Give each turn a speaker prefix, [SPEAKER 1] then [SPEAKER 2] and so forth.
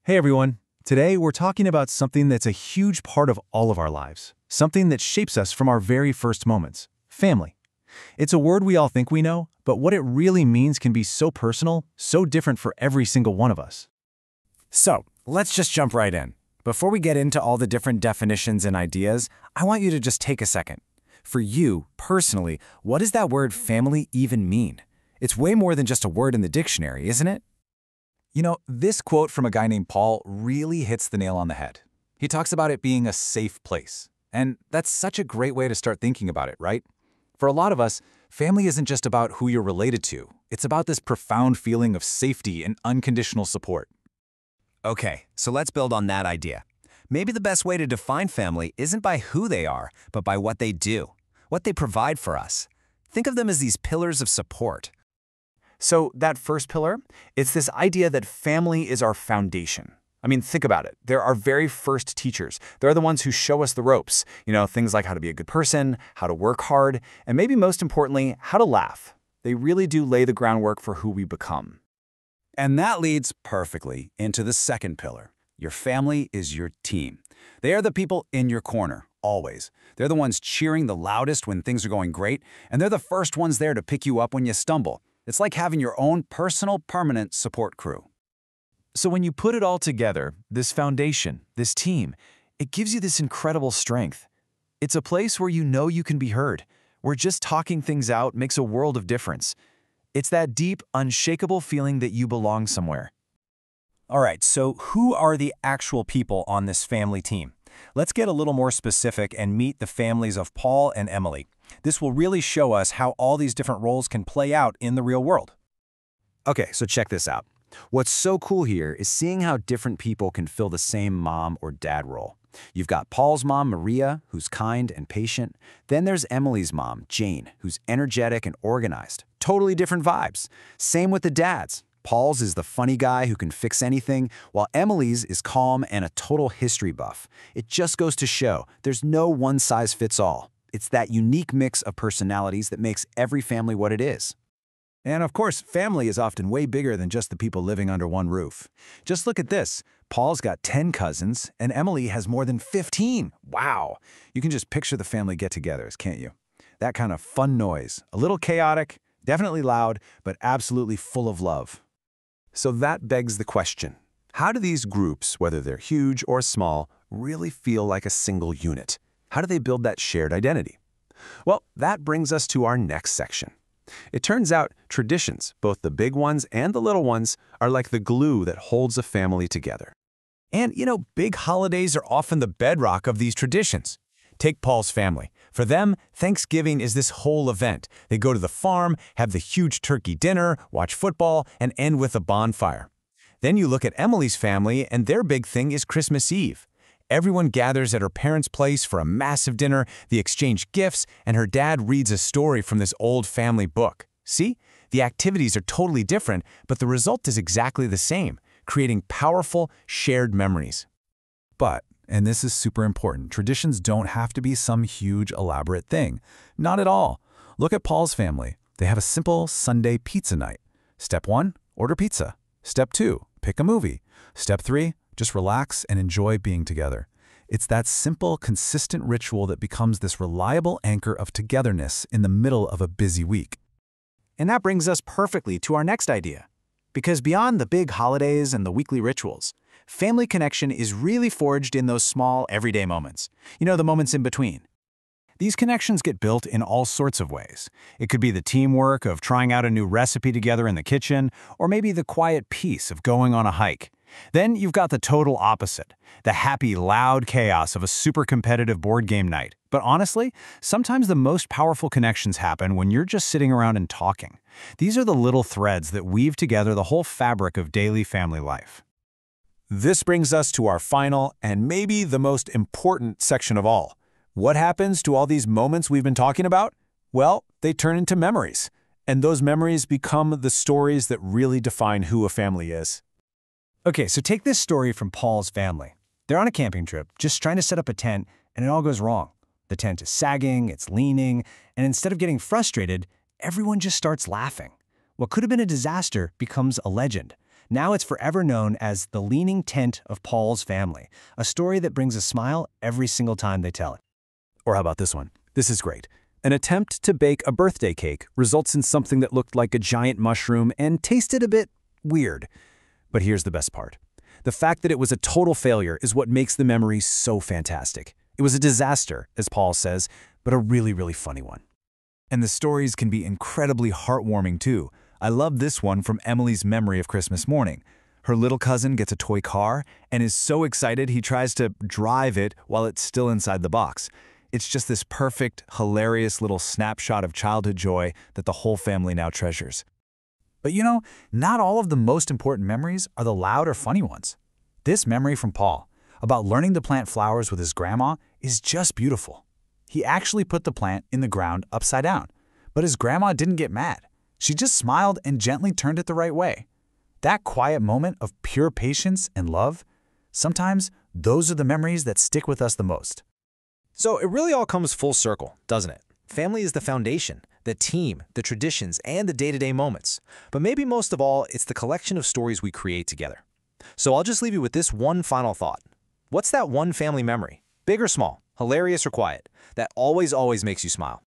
[SPEAKER 1] Hey everyone. Today we're talking about something that's a huge part of all of our lives, something that shapes us from our very first moments, family. It's a word we all think we know, but what it really means can be so personal, so different for every single one of us.
[SPEAKER 2] So, let's just jump right in. Before we get into all the different definitions and ideas, I want you to just take a second. For you, personally, what does that word family even mean? It's way more than just a word in the dictionary, isn't it?
[SPEAKER 3] You know, this quote from a guy named Paul really hits the nail on the head. He talks about it being a safe place. And that's such a great way to start thinking about it, right? For a lot of us, family isn't just about who you're related to. It's about this profound feeling of safety and unconditional support.
[SPEAKER 4] Okay, so let's build on that idea. Maybe the best way to define family isn't by who they are, but by what they do, what they provide for us. Think of them as these pillars of support.
[SPEAKER 2] So, that first pillar, it's this idea that family is our foundation. I mean, think about it. They're our very first teachers. They're the ones who show us the ropes. Things like how to be a good person, how to work hard, and maybe most importantly, how to laugh. They really do lay the groundwork for who we become.
[SPEAKER 3] And that leads perfectly into the second pillar. Your family is your team. They are the people in your corner, always. They're the ones cheering the loudest when things are going great, and they're the first ones there to pick you up when you stumble. It's like having your own personal, permanent support crew.
[SPEAKER 1] So when you put it all together, this foundation, this team, it gives you this incredible strength. It's a place where you know you can be heard, where just talking things out makes a world of difference. It's that deep, unshakable feeling that you belong somewhere.
[SPEAKER 2] All right, so who are the actual people on this family team? Let's get a little more specific and meet the families of Paul and Emily. This will really show us how all these different roles can play out in the real world.
[SPEAKER 4] Okay, so check this out. What's so cool here is seeing how different people can fill the same mom or dad role. You've got Paul's mom, Maria, who's kind and patient. Then there's Emily's mom, Jane, who's energetic and organized. Totally different vibes. Same with the dads. Paul's is the funny guy who can fix anything, while Emily's is calm and a total history buff. It just goes to show there's no one-size-fits-all. It's that unique mix of personalities that makes every family what it is.
[SPEAKER 1] And of course, family is often way bigger than just the people living under one roof. Just look at this. Paul's got 10 cousins, and Emily has more than 15. Wow! You can just picture the family get-togethers, can't you? That kind of fun noise. A little chaotic, definitely loud, but absolutely full of love.
[SPEAKER 5] So that begs the question, how do these groups, whether they're huge or small, really feel like a single unit? How do they build that shared identity? Well, that brings us to our next section. It turns out traditions, both the big ones and the little ones, are like the glue that holds a family together.
[SPEAKER 2] And, big holidays are often the bedrock of these traditions. Take Paul's family. For them, Thanksgiving is this whole event. They go to the farm, have the huge turkey dinner, watch football, and end with a bonfire. Then you look at Emily's family, and their big thing is Christmas Eve. Everyone gathers at her parents' place for a massive dinner, they exchange gifts, and her dad reads a story from this old family book. See? The activities are totally different, but the result is exactly the same, creating powerful, shared memories.
[SPEAKER 1] But, and this is super important, traditions don't have to be some huge, elaborate thing. Not at all. Look at Paul's family. They have a simple Sunday pizza night. Step 1, order pizza. Step 2, pick a movie. Step 3, just relax and enjoy being together. It's that simple, consistent ritual that becomes this reliable anchor of togetherness in the middle of a busy week.
[SPEAKER 2] And that brings us perfectly to our next idea. Because beyond the big holidays and the weekly rituals, family connection is really forged in those small, everyday moments. The moments in between. These connections get built in all sorts of ways. It could be the teamwork of trying out a new recipe together in the kitchen, or maybe the quiet peace of going on a hike. Then you've got the total opposite, the happy, loud chaos of a super competitive board game night. But honestly, sometimes the most powerful connections happen when you're just sitting around and talking. These are the little threads that weave together the whole fabric of daily family life.
[SPEAKER 5] This brings us to our final and maybe the most important section of all. What happens to all these moments we've been talking about? Well, they turn into memories. And those memories become the stories that really define who a family is.
[SPEAKER 2] Okay, so take this story from Paul's family. They're on a camping trip, just trying to set up a tent, and it all goes wrong. The tent is sagging, it's leaning, and instead of getting frustrated, everyone just starts laughing. What could have been a disaster becomes a legend. Now it's forever known as The Leaning Tent of Paul's Family, a story that brings a smile every single time they tell it.
[SPEAKER 1] Or how about this one? This is great. An attempt to bake a birthday cake results in something that looked like a giant mushroom and tasted a bit weird. But here's the best part. The fact that it was a total failure is what makes the memory so fantastic. It was a disaster, as Paul says, but a really, really funny one. And the stories can be incredibly heartwarming too. I love this one from Emily's memory of Christmas morning. Her little cousin gets a toy car and is so excited he tries to drive it while it's still inside the box. It's just this perfect, hilarious little snapshot of childhood joy that the whole family now treasures. But you know, not all of the most important memories are the loud or funny ones. This memory from Paul, about learning to plant flowers with his grandma, is just beautiful. He actually put the plant in the ground upside down, but his grandma didn't get mad. She just smiled and gently turned it the right way. That quiet moment of pure patience and love, sometimes those are the memories that stick with us the most.
[SPEAKER 2] So it really all comes full circle, doesn't it? Family is the foundation, the team, the traditions, and the day-to-day moments. But maybe most of all, it's the collection of stories we create together. So I'll just leave you with this one final thought. What's that one family memory, big or small, hilarious or quiet, that always makes you smile?